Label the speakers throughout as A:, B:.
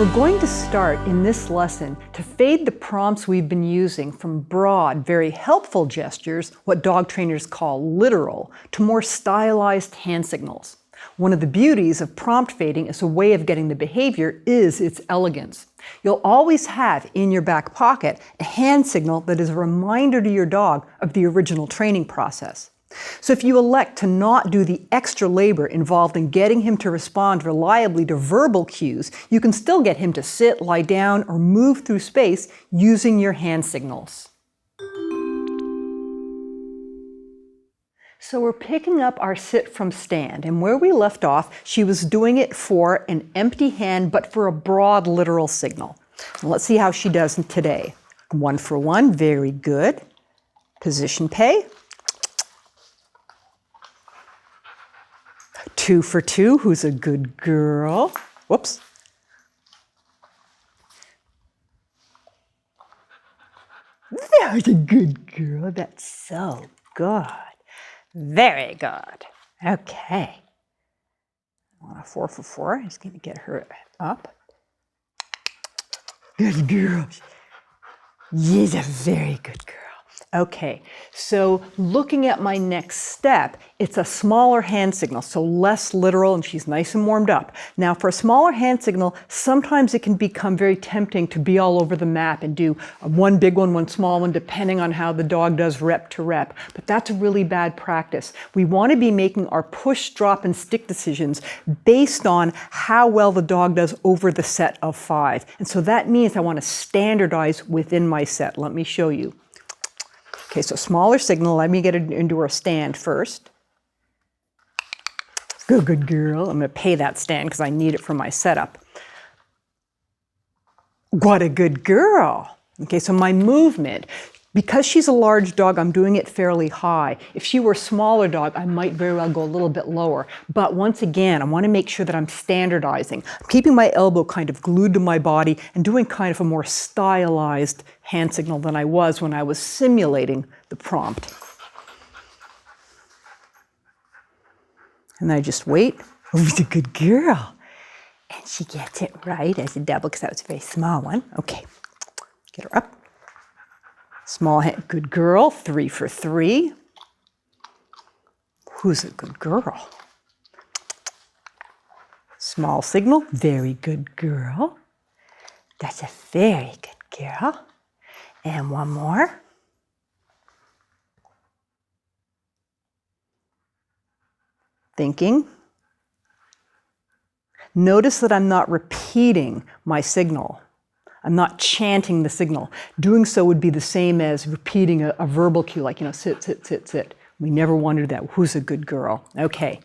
A: We're going to start in this lesson to fade the prompts we've been using from broad, very helpful gestures, what dog trainers call literal, to more stylized hand signals. One of the beauties of prompt fading as a way of getting the behavior is its elegance. You'll always have in your back pocket a hand signal that is a reminder to your dog of the original training process. So if you elect to not do the extra labor involved in getting him to respond reliably to verbal cues, you can still get him to sit, lie down, or move through space using your hand signals. So we're picking up our sit from stand, and where we left off, she was doing it for an empty hand, but for a broad literal signal. Let's see how she does today. 1 for 1, very good. Position pay. 2 for 2, who's a good girl. Whoops. There's a good girl, that's so good. Very good. Okay. 4 for 4, I'm just going to get her up. Good girl. She's a very good girl. Okay, so looking at my next step, it's a smaller hand signal, so less literal, and she's nice and warmed up. Now for a smaller hand signal, sometimes it can become very tempting to be all over the map and do one big one, one small one, depending on how the dog does rep to rep. But that's a really bad practice. We want to be making our push, drop, and stick decisions based on how well the dog does over the set of 5. And so that means I want to standardize within my set. Let me show you. Okay, so smaller signal, let me get it into her stand first. Good girl. I'm going to pay that stand because I need it for my setup. What a good girl. Okay, so my movement, because she's a large dog, I'm doing it fairly high. If she were a smaller dog, I might very well go a little bit lower. But once again, I want to make sure that I'm standardizing. I'm keeping my elbow kind of glued to my body and doing kind of a more stylized hand signal than I was when I was simulating the prompt. And I just wait. Oh, she's a good girl. And she gets it right as a double because that was a very small one. Okay, get her up. Small hand, good girl, 3 for 3. Who's a good girl? Small signal, very good girl. That's a very good girl. And one more. Thinking. Notice that I'm not repeating my signal. I'm not chanting the signal. Doing so would be the same as repeating a verbal cue, like, sit, sit, sit, sit. We never want to do that. Who's a good girl? Okay.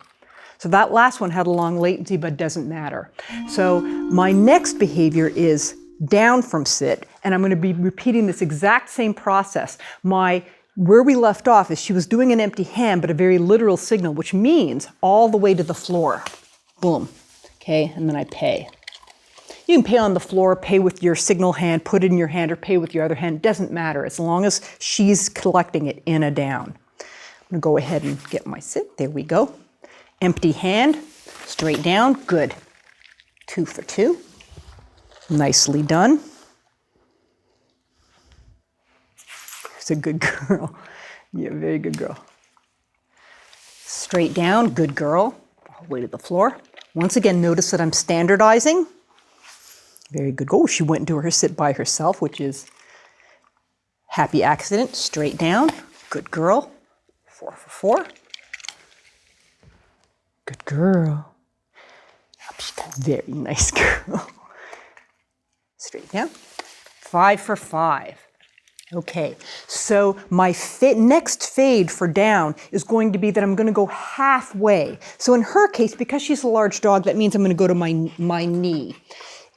A: So that last one had a long latency, but doesn't matter. So my next behavior is down from sit, and I'm going to be repeating this exact same process. Where we left off is she was doing an empty hand, but a very literal signal, which means all the way to the floor. Boom. Okay, and then I pay. You can pay on the floor, pay with your signal hand, put it in your hand, or pay with your other hand. It doesn't matter as long as she's collecting it in a down. I'm going to go ahead and get my sit. There we go. Empty hand, straight down. Good. 2 for 2. Nicely done. It's a good girl. Yeah, very good girl. Straight down. Good girl. All the way to the floor. Once again, notice that I'm standardizing. Very good. Oh, she went into her sit by herself, which is happy accident. Straight down. Good girl. 4 for 4. Good girl. Oh, she's a very nice girl. Straight down. 5 for 5. Okay, so my next fade for down is going to be that I'm going to go halfway. So in her case, because she's a large dog, that means I'm going to go to my knee.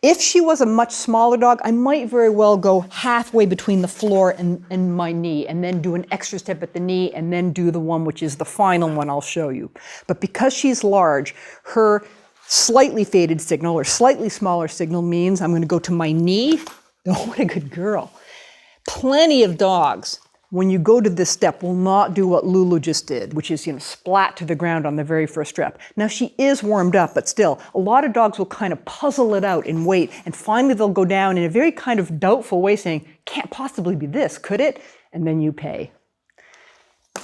A: If she was a much smaller dog, I might very well go halfway between the floor and my knee, and then do an extra step at the knee, and then do the one which is the final one I'll show you. But because she's large, her slightly faded signal or slightly smaller signal means I'm going to go to my knee. Oh, what a good girl. Plenty of dogs when you go to this step, will not do what Lulu just did, which is, splat to the ground on the very first step. Now she is warmed up, but still, a lot of dogs will kind of puzzle it out and wait, and finally they'll go down in a very kind of doubtful way saying, can't possibly be this, could it? And then you pay.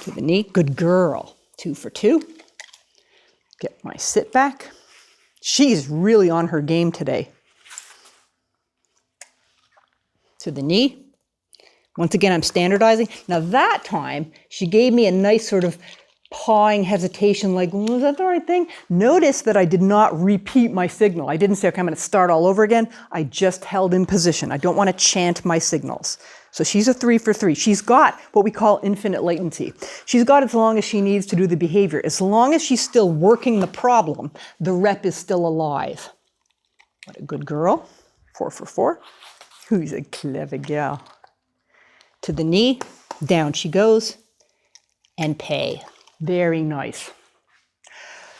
A: To the knee, good girl. 2 for 2. Get my sit back. She's really on her game today. To the knee. Once again, I'm standardizing. Now that time, she gave me a nice sort of pawing hesitation, like, was that the right thing? Notice that I did not repeat my signal. I didn't say, okay, I'm going to start all over again. I just held in position. I don't want to chant my signals. So she's a 3 for 3. She's got what we call infinite latency. She's got as long as she needs to do the behavior. As long as she's still working the problem, the rep is still alive. What a good girl. 4 for 4. Who's a clever gal. To the knee, down she goes, and pay. Very nice.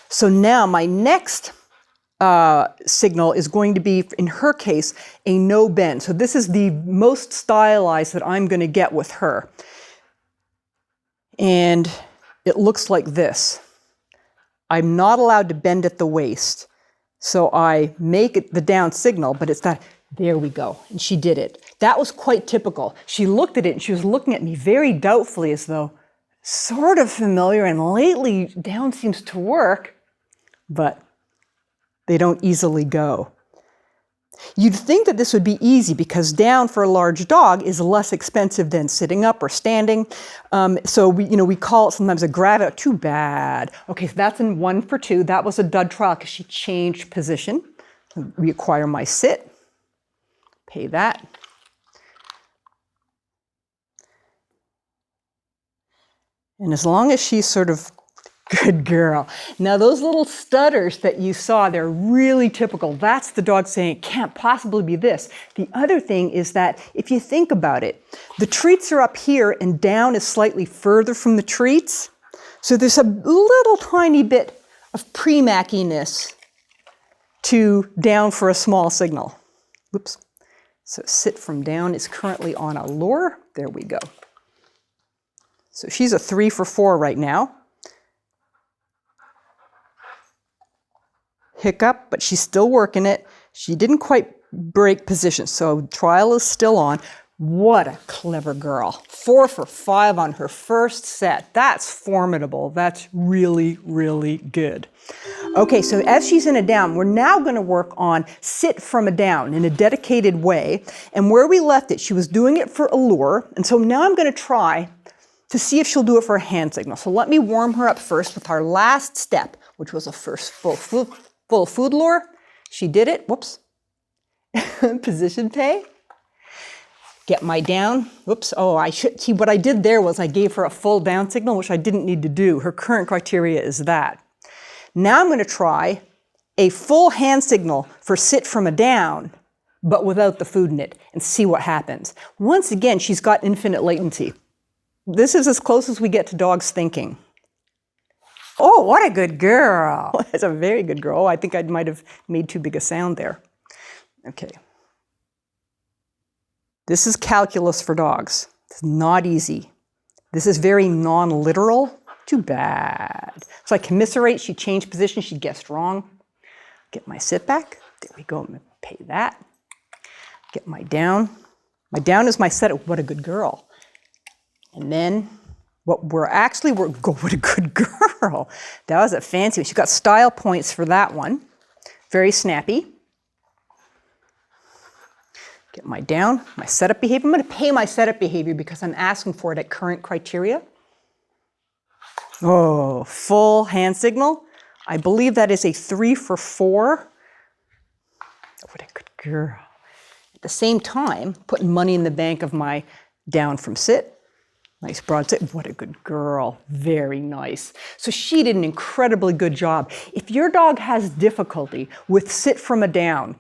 A: So now my next signal is going to be, in her case, a no bend. So this is the most stylized that I'm going to get with her. And it looks like this. I'm not allowed to bend at the waist. So I make it the down signal, but it's that, there we go. And she did it. That was quite typical. She looked at it and she was looking at me very doubtfully as though, sort of familiar, and lately down seems to work, but they don't easily go. You'd think that this would be easy because down for a large dog is less expensive than sitting up or standing. So we call it sometimes a grab. Too bad. Okay, so that's in 1 for 2. That was a dud trial because she changed position. Reacquire my sit. Pay that. And as long as she's sort of good girl. Now those little stutters that you saw, they're really typical. That's the dog saying, it can't possibly be this. The other thing is that if you think about it, the treats are up here and down is slightly further from the treats. So there's a little tiny bit of Premackiness to down for a small signal. Whoops. So sit from down is currently on a lure. There we go. So she's a 3 for 4 right now. Hiccup, but she's still working it. She didn't quite break position, so trial is still on. What a clever girl. 4 for 5 on her first set. That's formidable. That's really, really good. Okay, so as she's in a down, we're now going to work on sit from a down in a dedicated way. And where we left it, she was doing it for a lure. And so now I'm going to try to see if she'll do it for a hand signal. So let me warm her up first with our last step, which was a first full food lure. She did it. Whoops. Position pay. Get my down. Whoops. Oh, I should see what I did there was I gave her a full down signal, which I didn't need to do. Her current criteria is that. Now I'm going to try a full hand signal for sit from a down, but without the food in it, and see what happens. Once again, she's got infinite latency. This is as close as we get to dogs thinking. Oh, what a good girl. That's a very good girl. Oh, I think I might have made too big a sound there. Okay. This is calculus for dogs. It's not easy. This is very non-literal. Too bad. So I commiserate. She changed position. She guessed wrong. Get my sit back. There we go. I'm going to pay that. Get my down. My down is my set. What a good girl. And then what what a good girl. That was a fancy one. She got style points for that one. Very snappy. Get my down, my setup behavior. I'm going to pay my setup behavior because I'm asking for it at current criteria. Oh, full hand signal. I believe that is a 3 for 4. What a good girl. At the same time, putting money in the bank of my down from sit. Nice broad sit. What a good girl. Very nice. So she did an incredibly good job. If your dog has difficulty with sit from a down,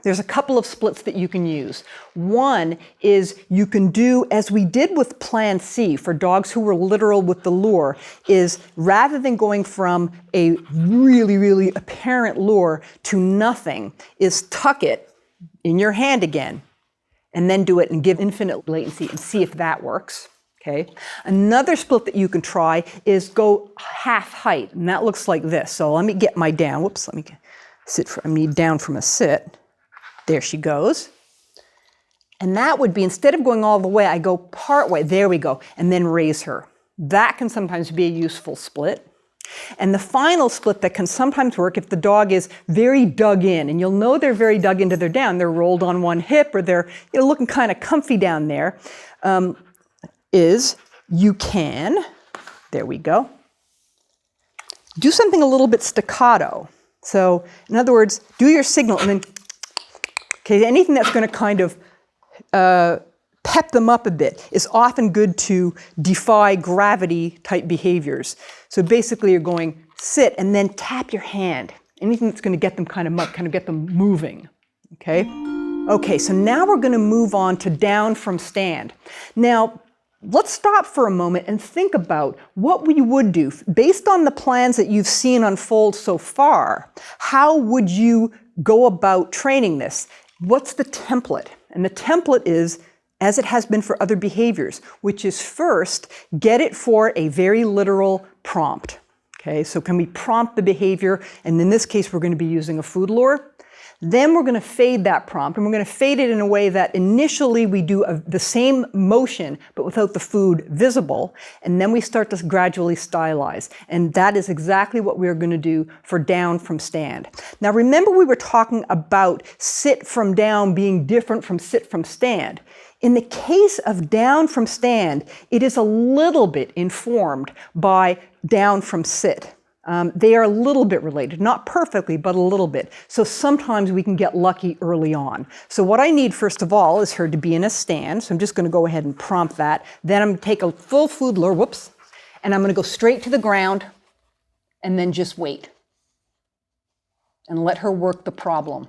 A: there's a couple of splits that you can use. One is you can do, as we did with Plan C for dogs who were literal with the lure, is rather than going from a really, really apparent lure to nothing, is tuck it in your hand again, and then do it and give infinite latency and see if that works. Okay. Another split that you can try is go half height, and that looks like this. So let me get my down. Whoops, let me sit for, I need down from a sit. There she goes. And that would be, instead of going all the way, I go part way, there we go, and then raise her. That can sometimes be a useful split. And the final split that can sometimes work if the dog is very dug in, and you'll know they're very dug into their down, they're rolled on one hip, or they're looking kind of comfy down there, is you can, there we go, do something a little bit staccato. So in other words, do your signal and then, okay, anything that's going to kind of pep them up a bit is often good to defy gravity type behaviors. So basically you're going sit and then tap your hand. Anything that's going to get them kind of get them moving. Okay? Okay, so now we're going to move on to down from stand. Now, let's stop for a moment and think about what we would do. Based on the plans that you've seen unfold so far, how would you go about training this? What's the template? And the template is, as it has been for other behaviors, which is first, get it for a very literal prompt. Okay, so can we prompt the behavior? And in this case, we're going to be using a food lure. Then we're going to fade that prompt, and we're going to fade it in a way that initially we do the same motion, but without the food visible, and then we start to gradually stylize. And that is exactly what we're going to do for down from stand. Now remember, we were talking about sit from down being different from sit from stand. In the case of down from stand, it is a little bit informed by down from sit. They are a little bit related, not perfectly, but a little bit. So sometimes we can get lucky early on. So what I need, first of all, is her to be in a stand. So I'm just going to go ahead and prompt that. Then I'm going to take a full food lure, whoops, and I'm going to go straight to the ground and then just wait and let her work the problem.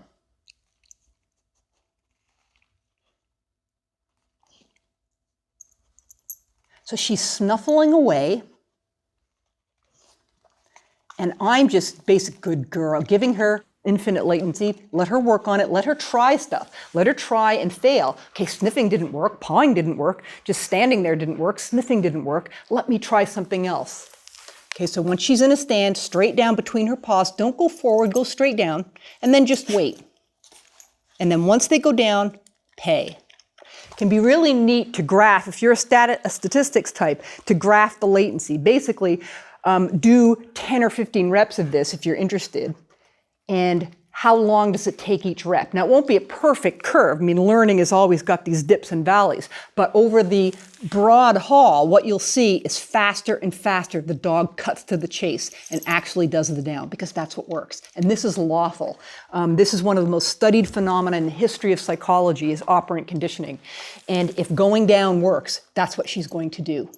A: So she's snuffling away. And I'm just basic good girl, giving her infinite latency. Let her work on it. Let her try stuff. Let her try and fail. Okay, sniffing didn't work. Pawing didn't work. Just standing there didn't work. Sniffing didn't work. Let me try something else. Okay, so when she's in a stand, straight down between her paws, don't go forward, go straight down, and then just wait. And then once they go down, pay. It can be really neat to graph, if you're a statistics type, to graph the latency. Basically, do 10 or 15 reps of this if you're interested. And how long does it take each rep? Now, it won't be a perfect curve. I mean, learning has always got these dips and valleys. But over the broad haul, what you'll see is faster and faster the dog cuts to the chase and actually does the down, because that's what works. And this is lawful. This is one of the most studied phenomena in the history of psychology, is operant conditioning. And if going down works, that's what she's going to do.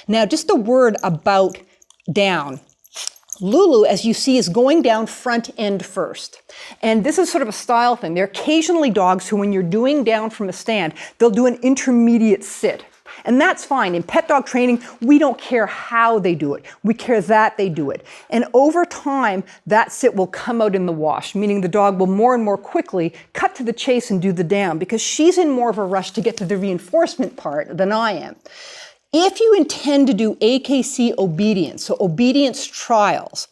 A: Now, just a word about down. Lulu, as you see, is going down front end first. And this is sort of a style thing. There are occasionally dogs who, when you're doing down from a stand, they'll do an intermediate sit. And that's fine. In pet dog training, we don't care how they do it. We care that they do it. And over time, that sit will come out in the wash, meaning the dog will more and more quickly cut to the chase and do the down, because she's in more of a rush to get to the reinforcement part than I am. If you intend to do AKC obedience, so obedience trials,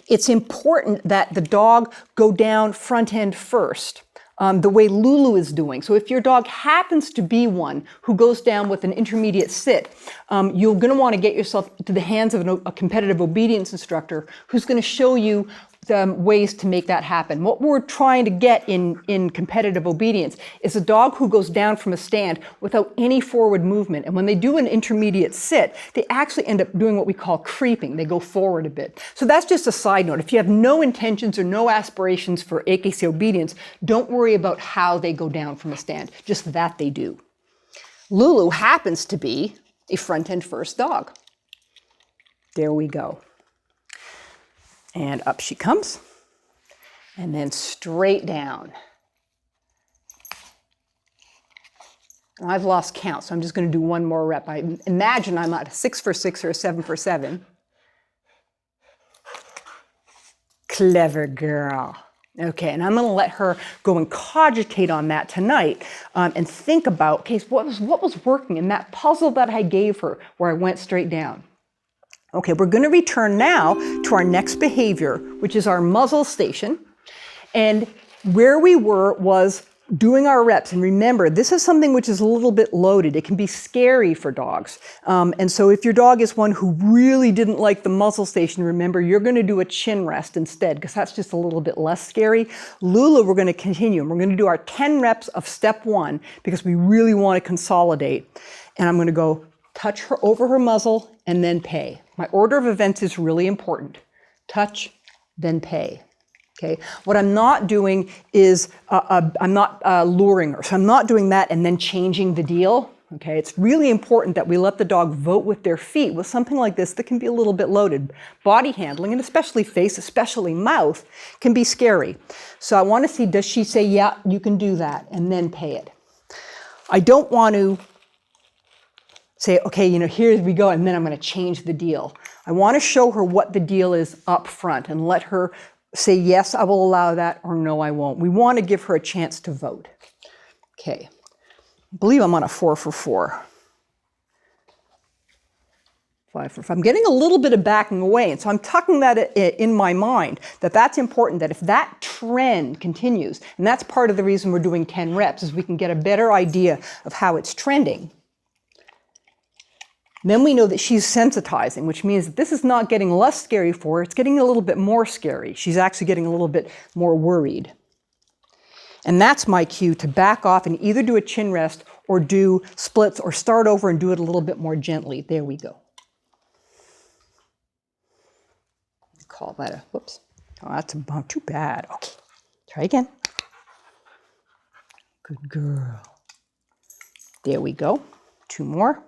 A: it's important that the dog go down front end first, the way Lulu is doing. So if your dog happens to be one who goes down with an intermediate sit, you're going to want to get yourself to the hands of a competitive obedience instructor who's going to show you ways to make that happen. What we're trying to get in competitive obedience is a dog who goes down from a stand without any forward movement. And when they do an intermediate sit, they actually end up doing what we call creeping. They go forward a bit. So that's just a side note. If you have no intentions or no aspirations for AKC obedience, don't worry about how they go down from a stand, just that they do. Lulu happens to be a front end first dog. There we go. And up she comes, and then straight down. And I've lost count, so I'm just going to do one more rep. I imagine I'm at a 6 for 6 or a 7 for 7. Clever girl. Okay, and I'm going to let her go and cogitate on that tonight and think about, okay, so what was working in that puzzle that I gave her where I went straight down. Okay, we're going to return now to our next behavior, which is our muzzle station. And where we were was doing our reps. And remember, this is something which is a little bit loaded. It can be scary for dogs. And so if your dog is one who really didn't like the muzzle station, remember, you're going to do a chin rest instead, because that's just a little bit less scary. Lula, we're going to continue. And we're going to do our 10 reps of step 1, because we really want to consolidate. And I'm going to go touch her over her muzzle and then pay. My order of events is really important. Touch, then pay. Okay. What I'm not doing is, I'm not luring her. So I'm not doing that and then changing the deal. Okay. It's really important that we let the dog vote with their feet. With something like this that can be a little bit loaded. Body handling, and especially face, especially mouth, can be scary. So I want to see, does she say, yeah, you can do that, and then pay it. I don't want to say, okay, here we go, and then I'm going to change the deal. I want to show her what the deal is up front and let her say, yes, I will allow that, or no, I won't. We want to give her a chance to vote. Okay, I believe I'm on a 4 for 4. 5 for 5. I'm getting a little bit of backing away, and so I'm tucking that in my mind, that's important, that if that trend continues, and that's part of the reason we're doing 10 reps, is we can get a better idea of how it's trending. Then we know that she's sensitizing, which means that this is not getting less scary for her, it's getting a little bit more scary. She's actually getting a little bit more worried. And that's my cue to back off and either do a chin rest or do splits or start over and do it a little bit more gently. There we go. Call that a, whoops. Oh, that's too bad. Okay, try again. Good girl. There we go. 2 more.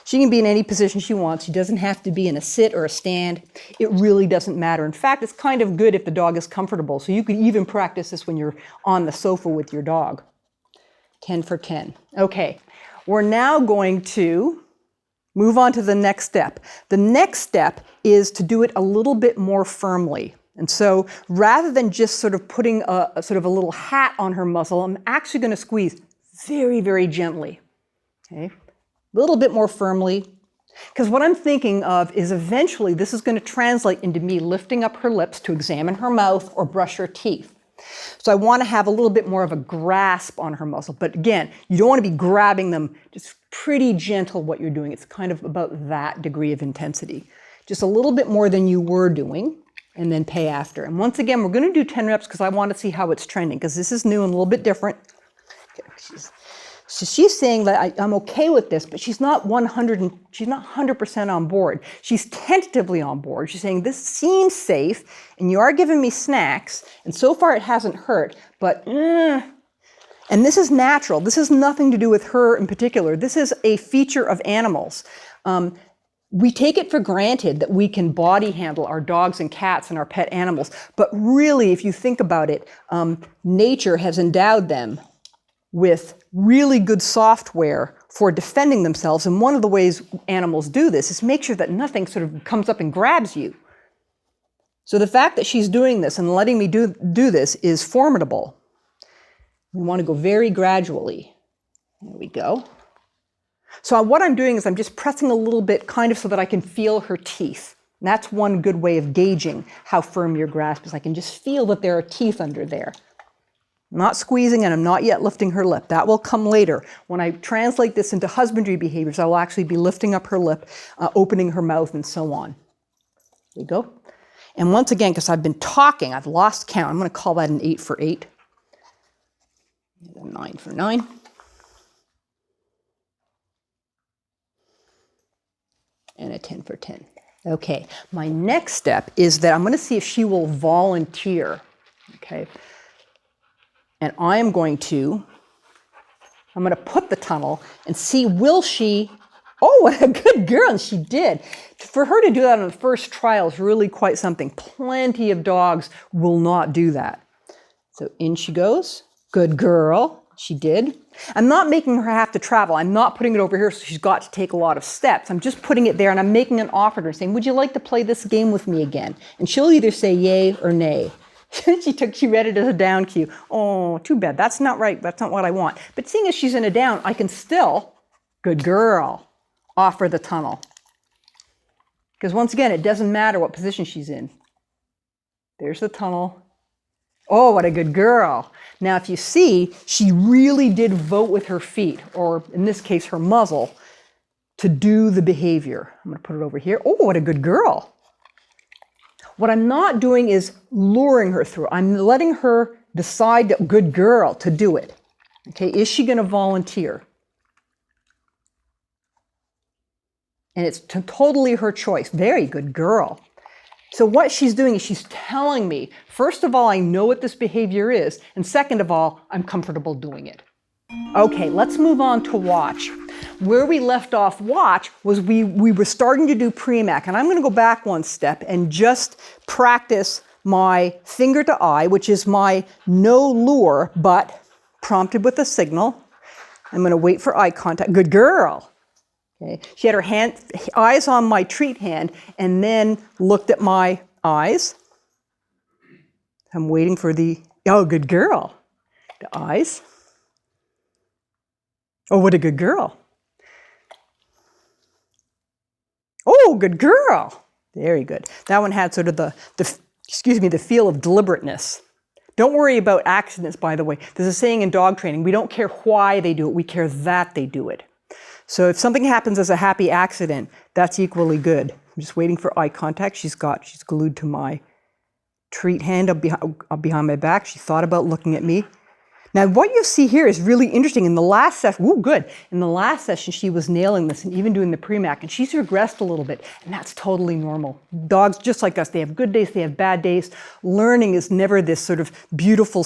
A: She can be in any position she wants. She doesn't have to be in a sit or a stand. It really doesn't matter. In fact, it's kind of good if the dog is comfortable. So you could even practice this when you're on the sofa with your dog. 10 for 10. Okay, we're now going to move on to the next step. The next step is to do it a little bit more firmly. And so rather than just sort of putting a little hat on her muzzle, I'm actually going to squeeze very, very gently. Okay. A little bit more firmly, because what I'm thinking of is eventually this is going to translate into me lifting up her lips to examine her mouth or brush her teeth. So I want to have a little bit more of a grasp on her muzzle. But again, you don't want to be grabbing them. Just pretty gentle what you're doing. It's kind of about that degree of intensity. Just a little bit more than you were doing, and then pay after. And once again, we're going to do 10 reps because I want to see how it's trending, because this is new and a little bit different. Okay, so she's saying that I'm okay with this, but she's not 100% on board. She's tentatively on board. She's saying, this seems safe, and you are giving me snacks, and so far it hasn't hurt, but, and this is natural. This has nothing to do with her in particular. This is a feature of animals. We take it for granted that we can body handle our dogs and cats and our pet animals, but really, if you think about it, nature has endowed them with really good software for defending themselves. And one of the ways animals do this is make sure that nothing sort of comes up and grabs you. So the fact that she's doing this and letting me do this is formidable. We want to go very gradually. There we go. So what I'm doing is I'm just pressing a little bit kind of so that I can feel her teeth. And that's one good way of gauging how firm your grasp is. I can just feel that there are teeth under there. I'm not squeezing and I'm not yet lifting her lip. That will come later. When I translate this into husbandry behaviors, I will actually be lifting up her lip, opening her mouth, and so on. There we go. And once again, because I've been talking, I've lost count. I'm going to call that an 8 for 8. And a 9 for 9. And a 10 for 10. Okay, my next step is that I'm going to see if she will volunteer. Okay. And I'm going to put the tunnel and see, will she, oh, what a good girl, and she did. For her to do that on the first trial is really quite something. Plenty of dogs will not do that. So in she goes, good girl. She did. I'm not making her have to travel. I'm not putting it over here so she's got to take a lot of steps. I'm just putting it there and I'm making an offer to her saying, would you like to play this game with me again? And she'll either say yay or nay. She read it as a down cue. Oh, too bad. That's not right. That's not what I want. But seeing as she's in a down, I can still, good girl, offer the tunnel. Because once again, it doesn't matter what position she's in. There's the tunnel. Oh, what a good girl. Now, if you see, she really did vote with her feet, or in this case, her muzzle, to do the behavior. I'm going to put it over here. Oh, what a good girl. What I'm not doing is luring her through. I'm letting her decide, good girl, to do it. Okay, is she going to volunteer? And it's totally her choice. Very good girl. So what she's doing is she's telling me, first of all, I know what this behavior is, and second of all, I'm comfortable doing it. Okay, let's move on to watch. Where we left off watch was we were starting to do Premack, and I'm going to go back one step and just practice my finger to eye, which is my no lure, but prompted with a signal. I'm going to wait for eye contact. Good girl. Okay. She had her eyes on my treat hand and then looked at my eyes. I'm waiting for the, oh, good girl. The eyes. Oh, what a good girl. Oh, good girl. Very good. That one had sort of the feel of deliberateness. Don't worry about accidents, by the way. There's a saying in dog training, we don't care why they do it, we care that they do it. So if something happens as a happy accident, that's equally good. I'm just waiting for eye contact. She's glued to my treat hand up behind my back. She thought about looking at me. Now, what you see here is really interesting. In the last session, ooh, good. In the last session, she was nailing this and even doing the Premack, and she's regressed a little bit, and that's totally normal. Dogs, just like us, they have good days, they have bad days. Learning is never this sort of beautiful,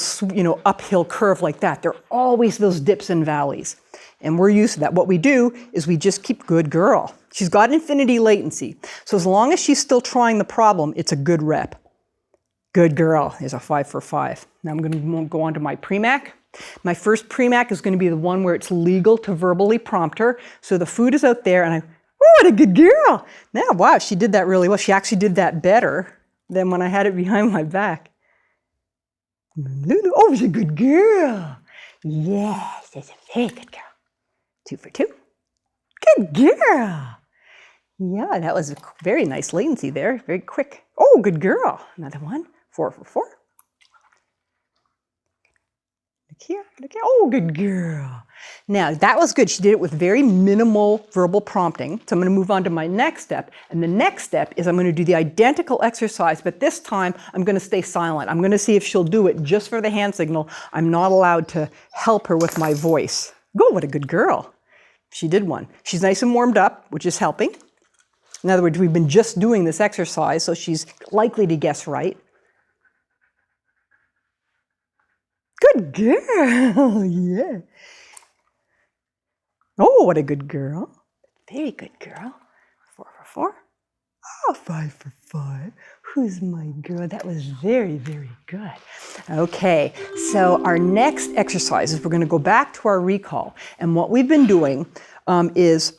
A: uphill curve like that. There are always those dips and valleys, and we're used to that. What we do is we just keep good girl. She's got infinity latency, so as long as she's still trying the problem, it's a good rep. Good girl is a 5 for 5. Now I'm going to go on to my Premack. My first Premack is going to be the one where it's legal to verbally prompt her. So the food is out there and oh, what a good girl. Now, wow, she did that really well. She actually did that better than when I had it behind my back. Oh, she's a good girl. Yes, she's a very good girl. 2 for 2. Good girl. Yeah, that was a very nice latency there. Very quick. Oh, good girl. Another one. 4 for 4. Look here, look here. Oh, good girl. Now, that was good. She did it with very minimal verbal prompting. So I'm going to move on to my next step. And the next step is I'm going to do the identical exercise, but this time I'm going to stay silent. I'm going to see if she'll do it just for the hand signal. I'm not allowed to help her with my voice. Oh, what a good girl. She did one. She's nice and warmed up, which is helping. In other words, we've been just doing this exercise, so she's likely to guess right. Good girl, yeah. Oh, what a good girl. Very good girl. 4 for 4. Oh, 5 for 5. Who's my girl? That was very, very good. Okay, so our next exercise is we're going to go back to our recall. And what we've been doing is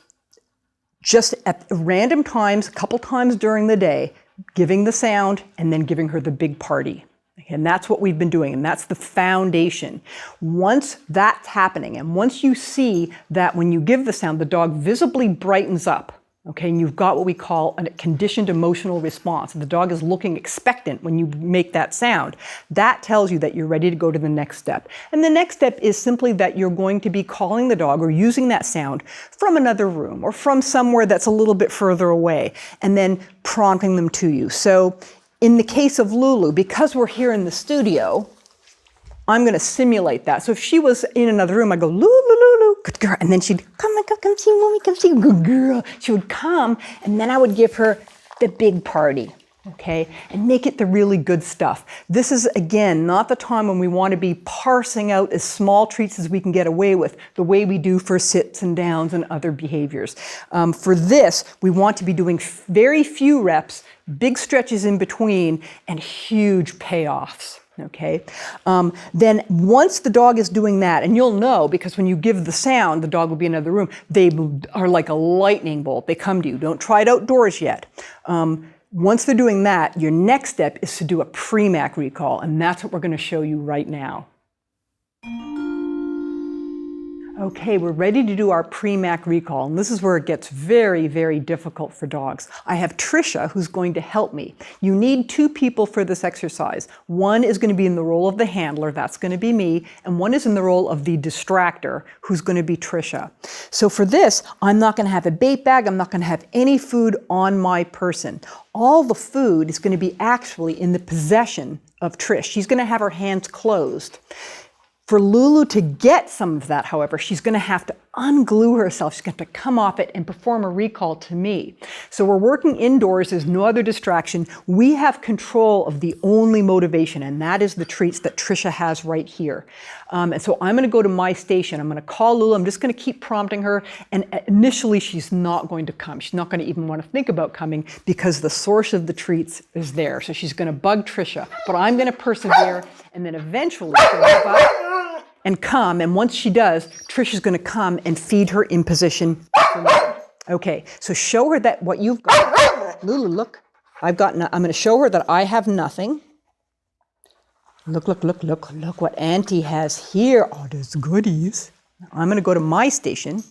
A: just at random times, a couple times during the day, giving the sound and then giving her the big party. And that's what we've been doing, and that's the foundation. Once that's happening, and once you see that when you give the sound, the dog visibly brightens up, okay, and you've got what we call a conditioned emotional response. The dog is looking expectant when you make that sound. That tells you that you're ready to go to the next step. And the next step is simply that you're going to be calling the dog or using that sound from another room or from somewhere that's a little bit further away, and then prompting them to you. So in the case of Lulu, because we're here in the studio, I'm going to simulate that. So if she was in another room, I'd go, Lulu, Lulu, good girl. And then she'd come see mommy, come see, good girl. She would come, and then I would give her the big party, okay? And make it the really good stuff. This is, again, not the time when we want to be parsing out as small treats as we can get away with, the way we do for sits and downs and other behaviors. For this, we want to be doing very few reps, big stretches in between, and huge payoffs. Okay, then once the dog is doing that, and you'll know because when you give the sound, the dog will be in another room. They are like a lightning bolt. They come to you. Don't try it outdoors yet. Once they're doing that, your next step is to do a Premack recall, and that's what we're going to show you right now. Okay, we're ready to do our Premack recall, and this is where it gets very, very difficult for dogs. I have Trisha who's going to help me. You need 2 people for this exercise. One is going to be in the role of the handler, that's going to be me, and one is in the role of the distractor, who's going to be Trisha. So for this, I'm not going to have a bait bag, I'm not going to have any food on my person. All the food is going to be actually in the possession of Trish. She's going to have her hands closed. For Lulu to get some of that, however, she's going to have to unglue herself. She's going to come off it and perform a recall to me. So we're working indoors. There's no other distraction. We have control of the only motivation, and that is the treats that Trisha has right here. And so I'm going to go to my station. I'm going to call Lulu. I'm just going to keep prompting her. And initially, she's not going to come. She's not going to even want to think about coming because the source of the treats is there. So she's going to bug Trisha. But I'm going to persevere, and then eventually she'll give up and come, and once she does, Trisha's going to come and feed her in position for me. Okay, so show her that what you've got. Lulu, look, I'm going to show her that I have nothing. Look what Auntie has here. Oh, there's goodies. I'm going to go to my station.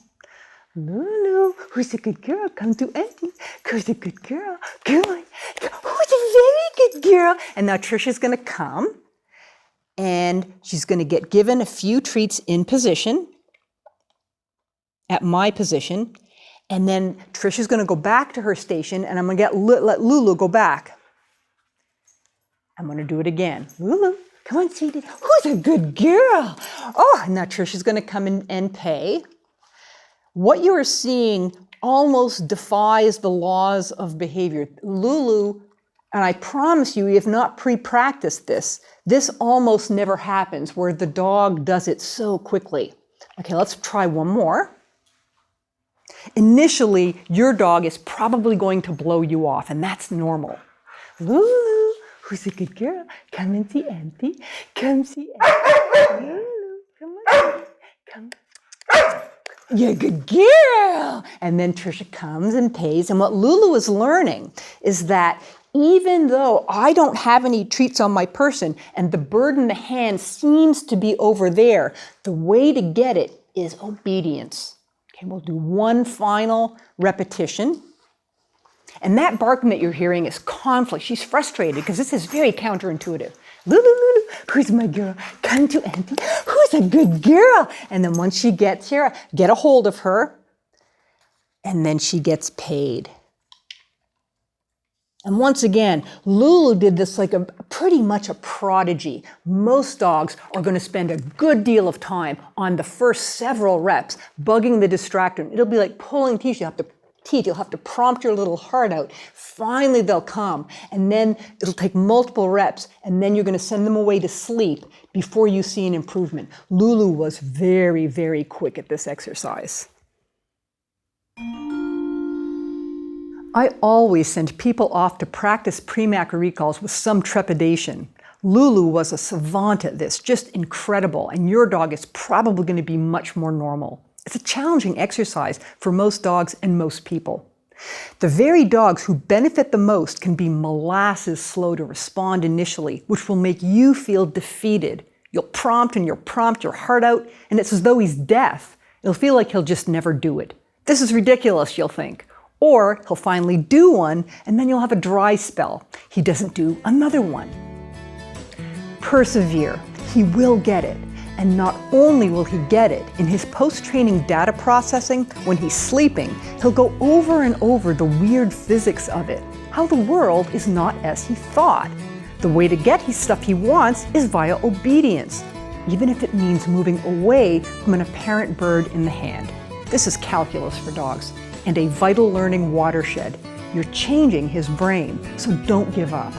A: Lulu, who's a good girl? Come to Auntie. Who's a good girl? Come on. Who's a very good girl? And now Trisha's going to come. And she's going to get given a few treats in position, at my position, and then Trisha's going to go back to her station, and I'm going to let Lulu go back. I'm going to do it again. Lulu, come on, sweetie. Who's a good girl? Oh, now Trisha's going to come in and pay. What you are seeing almost defies the laws of behavior. Lulu, and I promise you, if not pre-practiced this almost never happens where the dog does it so quickly. Okay, let's try one more. Initially, your dog is probably going to blow you off, and that's normal. Lulu, who's a good girl? Come and see Auntie. Come see Auntie. Lulu, come on. Come. You're a good girl. And then Trisha comes and pays, and what Lulu is learning is that even though I don't have any treats on my person and the bird in the hand seems to be over there, the way to get it is obedience. Okay, we'll do one final repetition. And that barking that you're hearing is conflict. She's frustrated because this is very counterintuitive. Lulu, Lulu, who's my girl? Come to Auntie. Who's a good girl? And then once she gets here, get a hold of her, and then she gets paid. And once again, Lulu did this like pretty much a prodigy. Most dogs are going to spend a good deal of time on the first several reps bugging the distractor. It'll be like pulling teeth. You'll have to prompt your little heart out. Finally, they'll come, and then it'll take multiple reps, and then you're going to send them away to sleep before you see an improvement. Lulu was very, very quick at this exercise. I always send people off to practice Premack recalls with some trepidation. Lulu was a savant at this, just incredible, and your dog is probably going to be much more normal. It's a challenging exercise for most dogs and most people. The very dogs who benefit the most can be molasses slow to respond initially, which will make you feel defeated. You'll prompt and you'll prompt your heart out, and it's as though he's deaf. It'll feel like he'll just never do it. This is ridiculous, you'll think. Or he'll finally do one, and then you'll have a dry spell. He doesn't do another one. Persevere. He will get it. And not only will he get it, in his post-training data processing, when he's sleeping, he'll go over and over the weird physics of it, how the world is not as he thought. The way to get his stuff he wants is via obedience, even if it means moving away from an apparent bird in the hand. This is calculus for dogs, and a vital learning watershed. You're changing his brain, so don't give up.